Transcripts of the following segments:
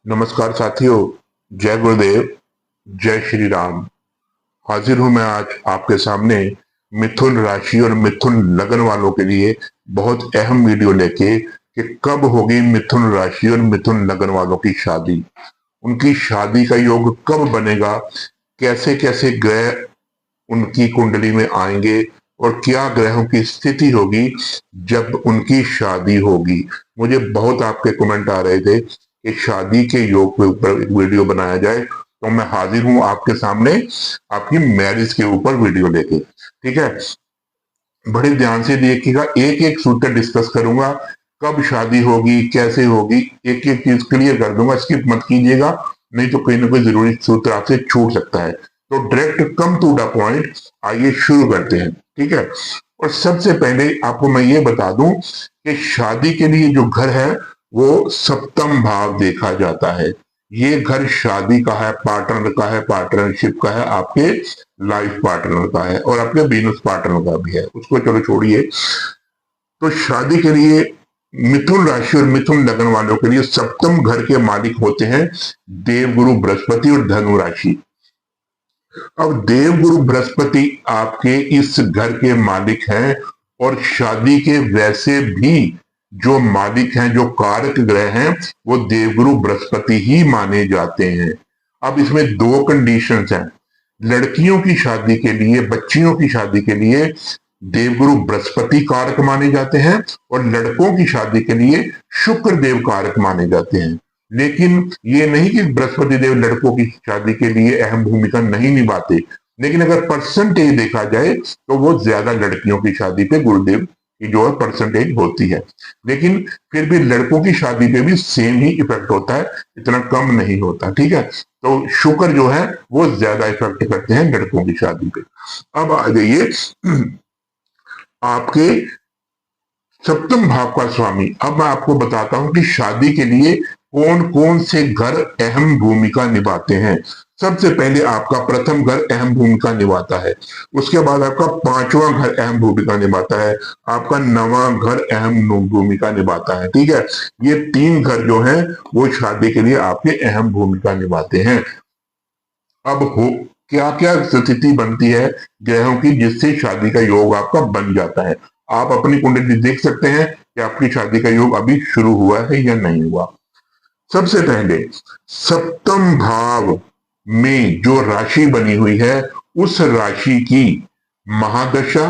नमस्कार साथियों। जय गुरुदेव। जय श्री राम। हाजिर हूं मैं आज आपके सामने मिथुन राशि और मिथुन लगन वालों के लिए बहुत अहम वीडियो लेके कि कब होगी मिथुन राशि और मिथुन लगन वालों की शादी, उनकी शादी का योग कब बनेगा, कैसे कैसे ग्रह उनकी कुंडली में आएंगे और क्या ग्रहों की स्थिति होगी जब उनकी शादी होगी। मुझे बहुत आपके कमेंट आ रहे थे कि शादी के योग के ऊपर एक वीडियो बनाया जाए, तो मैं हाजिर हूं आपके सामने आपकी मैरिज के ऊपर वीडियो लेके। ठीक है, बड़े ध्यान से देखिएगा, एक एक सूत्र डिस्कस करूंगा। कब शादी होगी, कैसे होगी, एक एक चीज क्लियर कर दूंगा, स्किप मत कीजिएगा, नहीं तो कोई ना कोई जरूरी सूत्र आपसे छूट सकता है। तो direct come to the point, आइए शुरू करते हैं। ठीक है, और सबसे पहले आपको मैं ये बता दूं कि शादी के लिए जो घर है वो सप्तम भाव देखा जाता है। ये घर शादी का है, पार्टनर का है, पार्टनरशिप का है, आपके लाइफ पार्टनर का है और आपके बिजनेस पार्टनर का भी है, उसको चलो छोड़िए। तो शादी के लिए मिथुन राशि और मिथुन लगन वालों के लिए सप्तम घर के मालिक होते हैं देवगुरु बृहस्पति और धनु राशि। अब देवगुरु बृहस्पति आपके इस घर के मालिक हैं और शादी के वैसे भी जो मालिक हैं, जो कारक ग्रह हैं, वो देवगुरु बृहस्पति ही माने जाते हैं। अब इसमें दो कंडीशंस हैं। लड़कियों की शादी के लिए, बच्चियों की शादी के लिए देवगुरु बृहस्पति कारक माने जाते हैं और लड़कों की शादी के लिए शुक्र देव कारक माने जाते हैं। लेकिन ये नहीं कि बृहस्पति देव लड़कों की शादी के लिए अहम भूमिका नहीं निभाते, लेकिन अगर परसेंटेज देखा जाए तो वो ज्यादा लड़कियों की शादी पे गुरुदेव की जो है परसेंटेज होती है। लेकिन फिर भी लड़कों की शादी पे भी सेम ही इफेक्ट होता है, इतना कम नहीं होता। ठीक है, तो शुक्र जो है वो ज्यादा इफेक्ट करते हैं लड़कों की शादी पे। अब आ जाइए आपके सप्तम भाव का स्वामी। अब मैं आपको बताता हूं कि शादी के लिए कौन कौन से घर अहम भूमिका निभाते हैं। सबसे पहले आपका प्रथम घर अहम भूमिका निभाता है, उसके बाद आपका पांचवा घर अहम भूमिका निभाता है, आपका नवा घर अहम भूमिका निभाता है। ठीक है, ये तीन घर जो हैं वो शादी के लिए आपके अहम भूमिका निभाते हैं। अब हो क्या क्या स्थिति बनती है ग्रहों की जिससे शादी का योग आपका बन जाता है। आप अपनी कुंडली देख सकते हैं कि आपकी शादी का योग अभी शुरू हुआ है या नहीं हुआ। सबसे पहले सप्तम भाव में जो राशि बनी हुई है, उस राशि की महादशा,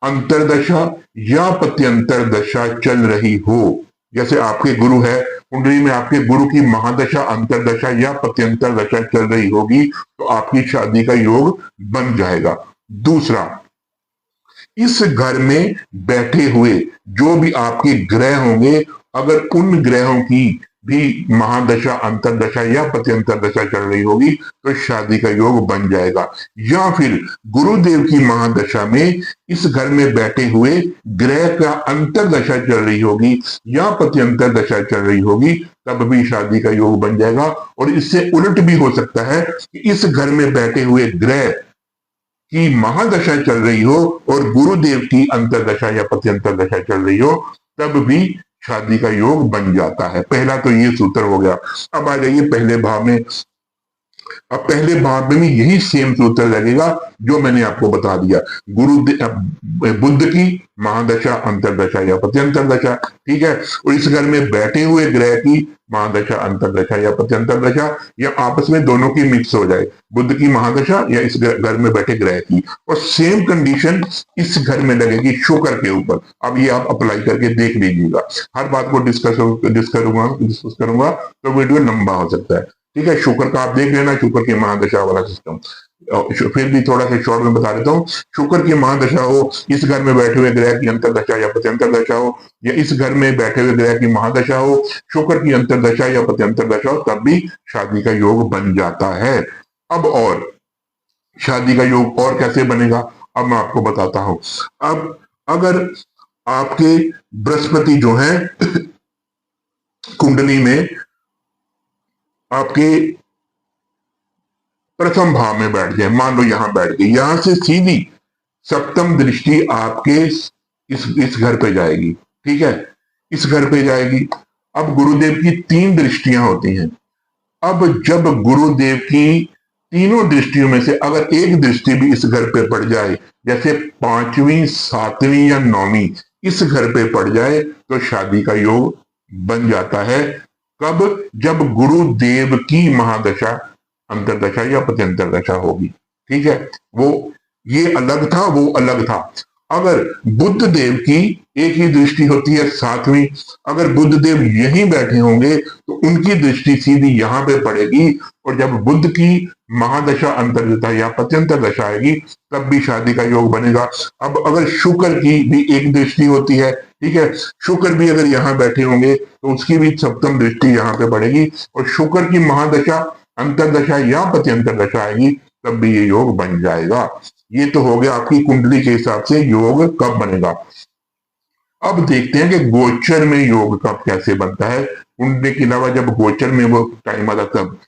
अंतरदशा या पत्यंतर दशा चल रही हो। जैसे आपके गुरु है, कुंडली में आपके गुरु की महादशा, अंतरदशा या पत्यंतर दशा चल रही होगी तो आपकी शादी का योग बन जाएगा। दूसरा, इस घर में बैठे हुए जो भी आपके ग्रह होंगे, अगर उन ग्रहों की भी महादशा, अंतरदशा या पत्यंतर दशा चल रही होगी तो शादी का योग बन जाएगा। या फिर गुरुदेव की महादशा में इस घर में बैठे हुए ग्रह का अंतरदशा चल रही होगी या पत्यंतर दशा चल रही होगी, तब भी शादी का योग बन जाएगा। और इससे उलट भी हो सकता है कि इस घर में बैठे हुए ग्रह की महादशा चल रही हो और गुरुदेव की अंतरदशा या पत्यंतर दशा चल रही हो, तब भी शादी का योग बन जाता है। पहला तो ये सूत्र हो गया। अब आ जाइए पहले भाव में। अब पहले भाव में भी यही सेम सूत्र लगेगा जो मैंने आपको बता दिया। बुद्ध की महादशा, अंतरदशा या पत्यंतर दशा। ठीक है, और इस घर में बैठे हुए ग्रह की महादशा, अंतरदशा या पत्यंतर दशा, या आपस में दोनों की मिक्स हो जाए, बुद्ध की महादशा या इस घर में बैठे ग्रह की। और सेम कंडीशन इस घर में लगेगी शुक्र के ऊपर। अब ये आप अप्लाई करके देख लीजिएगा। हर बात को डिस्कस करूंगा तो वीडियो लंबा हो सकता है। ठीक है, शुक्र का आप देख लेना, शुक्र की महादशा वाला सिस्टम। फिर भी थोड़ा सा शॉर्ट में बता देता हूँ। शुक्र की महादशा हो, इस घर में बैठे हुए ग्रह की अंतरदशा या पत्यंतर दशा हो, या इस घर में बैठे हुए ग्रह की महादशा हो, शुक्र की अंतरदशा या पत्यंतर दशा हो, तब भी शादी का योग बन जाता है। अब और शादी का योग और कैसे बनेगा, अब मैं आपको बताता हूं। अब अगर आपके बृहस्पति जो है कुंडली में आपके प्रथम भाव में बैठ जाए, मान लो यहां बैठ गए, यहां से सीधी सप्तम दृष्टि आपके इस घर पे जाएगी। ठीक है, इस घर पे जाएगी। अब गुरुदेव की तीन दृष्टियां होती हैं। अब जब गुरुदेव की तीनों दृष्टियों में से अगर एक दृष्टि भी इस घर पे पड़ जाए, जैसे पांचवी, सातवीं या नौवीं इस घर पे पड़ जाए, तो शादी का योग बन जाता है। कब? जब गुरुदेव की महादशा, अंतरदशा या प्रत्यंतर दशा होगी। ठीक है, वो ये अलग था, वो अलग था। अगर बुद्ध देव की एक ही दृष्टि होती है सातवीं, अगर बुद्ध देव यहीं बैठे होंगे तो उनकी दृष्टि सीधी यहां पे पड़ेगी, और जब बुद्ध की महादशा, अंतरदशा या प्रत्यंतर दशा आएगी तब भी शादी का योग बनेगा। अब अगर शुक्र की भी एक दृष्टि होती है, ठीक है, शुक्र भी अगर यहाँ बैठे होंगे तो उसकी भी सप्तम दृष्टि यहाँ पे पड़ेगी, और शुक्र की महादशा, अंतरदशा या प्रत्यंतर दशा आएगी तब भी ये योग बन जाएगा। ये तो हो गया आपकी कुंडली के हिसाब से योग कब बनेगा। अब देखते हैं कि गोचर में योग कब कैसे बनता है। कुंडली के अलावा जब गोचर में वो टाइम आता तब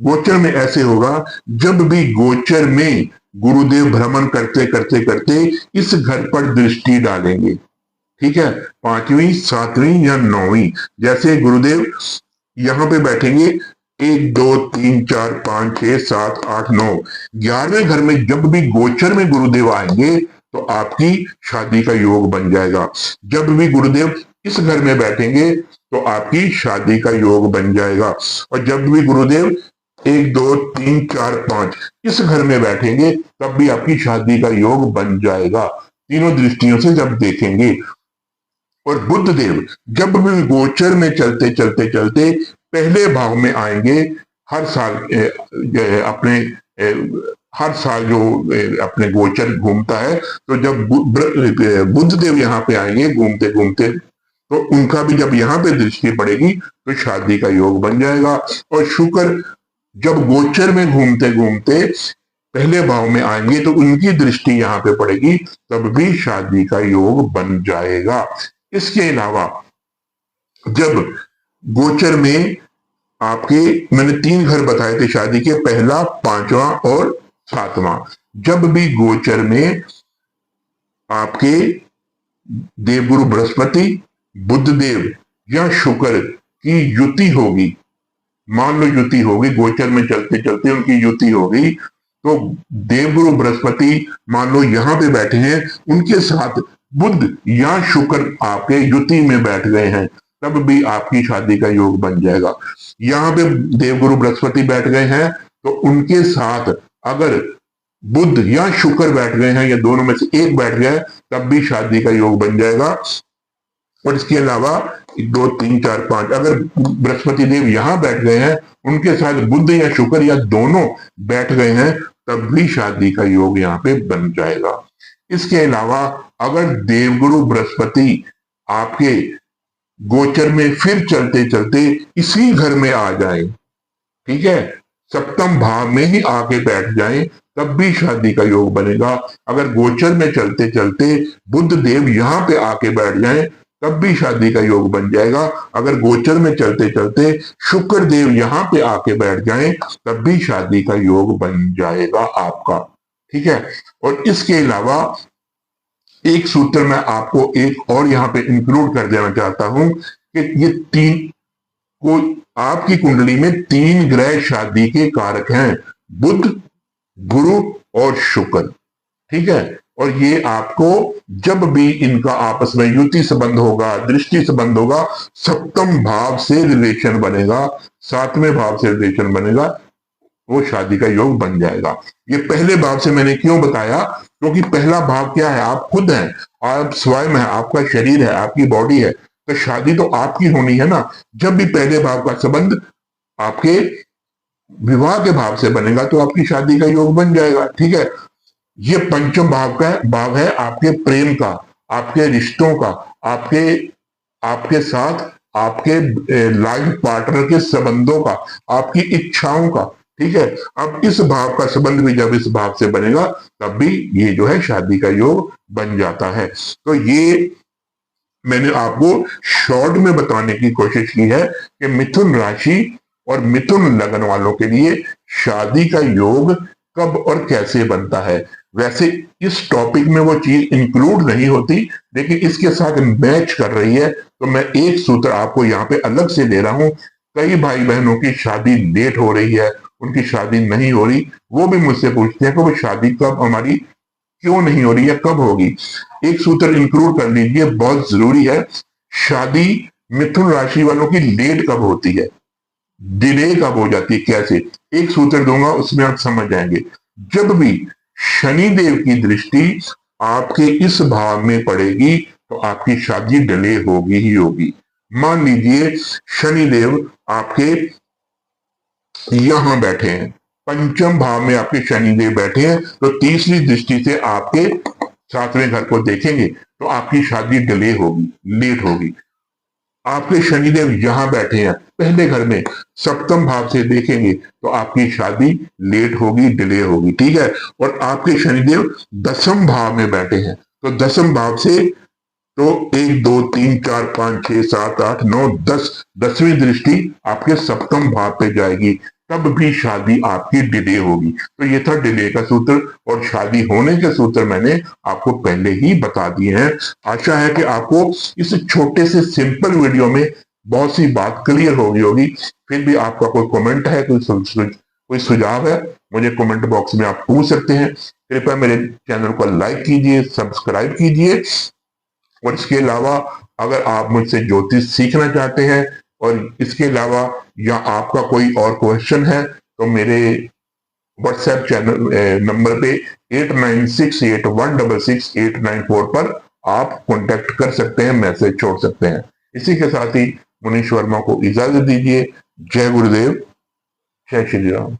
गोचर में ऐसे होगा, जब भी गोचर में गुरुदेव भ्रमण करते करते करते इस घर पर दृष्टि डालेंगे, ठीक है, पांचवी, सातवीं या नौवीं, जैसे गुरुदेव यहां पे बैठेंगे 1 2 3 4 5 6 7 8 9, 11वें घर में जब भी गोचर में गुरुदेव आएंगे तो आपकी शादी का योग बन जाएगा। जब भी गुरुदेव इस घर में बैठेंगे तो आपकी शादी का योग बन जाएगा, और जब भी गुरुदेव 1 2 3 4 5 इस घर में बैठेंगे तब भी आपकी शादी का योग बन जाएगा, तीनों दृष्टियों से जब देखेंगे। और बुद्ध देव जब भी गोचर में चलते चलते चलते पहले भाव में आएंगे, हर साल अपने हर साल जो अपने गोचर घूमता है, तो जब बुद्ध देव यहाँ पे आएंगे घूमते घूमते, तो उनका भी जब यहाँ पे दृष्टि पड़ेगी तो शादी का योग बन जाएगा। और शुक्र जब गोचर में घूमते घूमते पहले भाव में आएंगे तो उनकी दृष्टि यहाँ पे पड़ेगी, तब भी शादी का योग बन जाएगा। इसके अलावा जब गोचर में आपके, मैंने 3 घर बताए थे शादी के, पहला, 5वां और 7वां, जब भी गोचर में आपके देवगुरु बृहस्पति, बुद्ध देव या शुक्र की युति होगी, मान लो युति होगी, गोचर में चलते चलते उनकी युति होगी, तो देवगुरु बृहस्पति मान लो यहां पे बैठे हैं, उनके साथ बुद्ध या शुक्र आपके युति में बैठ गए हैं, तब भी आपकी शादी का योग बन जाएगा। यहाँ पे देवगुरु बृहस्पति बैठ गए हैं तो उनके साथ अगर बुद्ध या शुक्र बैठ गए हैं या दोनों में से एक बैठ गया है तब भी शादी का योग बन जाएगा। और इसके अलावा 2 3 4 5 अगर बृहस्पति देव यहाँ बैठ गए हैं, उनके साथ बुद्ध या शुक्र या दोनों बैठ गए हैं, तब भी शादी का योग यहाँ पे बन जाएगा। इसके अलावा अगर देवगुरु बृहस्पति आपके गोचर में फिर चलते चलते इसी घर में आ जाए, ठीक है, सप्तम भाव में ही आके बैठ जाए, तब भी शादी का योग बनेगा। अगर गोचर में चलते चलते बुद्ध देव यहाँ पे आके बैठ जाए तब भी शादी का योग बन जाएगा। अगर गोचर में चलते चलते शुक्र देव यहाँ पे आके बैठ जाए तब भी शादी का योग बन जाएगा आपका, ठीक है। और इसके अलावा एक सूत्र मैं आपको एक और यहाँ पे इंक्लूड कर देना चाहता हूं कि ये 3 को आपकी कुंडली में 3 ग्रह शादी के कारक हैं, बुध, गुरु और शुक्र, ठीक है। और ये आपको जब भी इनका आपस में युति संबंध होगा, दृष्टि संबंध होगा, सप्तम भाव से रिलेशन बनेगा, 7वें भाव से रिलेशन बनेगा, वो शादी का योग बन जाएगा। ये पहले भाव से मैंने क्यों बताया, क्योंकि पहला भाव क्या है, आप खुद हैं, आप स्वयं है, आपका शरीर है, आपकी बॉडी है, तो शादी तो आपकी होनी है ना। जब भी पहले भाव का संबंध आपके विवाह के भाव से बनेगा तो आपकी शादी का योग बन जाएगा, ठीक है। ये पंचम भाव है आपके प्रेम का, आपके रिश्तों का, आपके साथ आपके लाइफ पार्टनर के संबंधों का, आपकी इच्छाओं का, ठीक है। अब इस भाव का संबंध भी जब इस भाव से बनेगा तब भी ये जो है शादी का योग बन जाता है। तो ये मैंने आपको शॉर्ट में बताने की कोशिश की है कि मिथुन राशि और मिथुन लग्न वालों के लिए शादी का योग कब और कैसे बनता है। वैसे इस टॉपिक में वो चीज इंक्लूड नहीं होती, लेकिन इसके साथ मैच कर रही है, तो मैं एक सूत्र आपको यहाँ पे अलग से दे रहा हूं कई भाई बहनों की शादी लेट हो रही है, उनकी शादी नहीं हो रही, वो भी मुझसे पूछते हैं कि वो शादी कब हमारी क्यों नहीं हो रही है, कब होगी। एक सूत्र इंक्लूड कर लीजिए, बहुत जरूरी है। शादी मिथुन राशि वालों की लेट कब होती है, डिले कब हो जाती है, कैसे, एक सूत्र दूंगा उसमें आप समझ जाएंगे। जब भी शनि देव की दृष्टि आपके इस भाव में पड़ेगी तो आपकी शादी डिले होगी ही होगी। मान लीजिए शनि देव आपके यहां बैठे हैं, पंचम भाव में आपके शनिदेव बैठे हैं, तो तीसरी दृष्टि से आपके सातवें घर को देखेंगे तो आपकी शादी डिले होगी, लेट होगी। आपके शनिदेव यहां बैठे हैं पहले घर में, सप्तम भाव से देखेंगे तो आपकी शादी लेट होगी, डिले होगी, ठीक है। और आपके शनिदेव दसम भाव में बैठे हैं, तो दसम भाव से तो 1 2 3 4 5 6 7 8 9 10, 10वीं दृष्टि आपके सप्तम भाव पे जाएगी, तब भी शादी आपकी डिले होगी। तो ये था डिले का सूत्र, और शादी होने के सूत्र मैंने आपको पहले ही बता दिए हैं। आशा है कि आपको इस छोटे से सिंपल वीडियो में बहुत सी बात क्लियर हो गई होगी। फिर भी आपका कोई कमेंट है, कोई सुझाव है, मुझे कमेंट बॉक्स में आप पूछ सकते हैं। कृपया मेरे चैनल को लाइक कीजिए, सब्सक्राइब कीजिए, और इसके अलावा अगर आप मुझसे ज्योतिष सीखना चाहते हैं और इसके अलावा या आपका कोई और क्वेश्चन है तो मेरे व्हाट्सएप चैनल नंबर पे 8968166894 पर आप कांटेक्ट कर सकते हैं, मैसेज छोड़ सकते हैं। इसी के साथ ही मुनीश वर्मा को इजाजत दीजिए। जय गुरुदेव, जय श्री राम।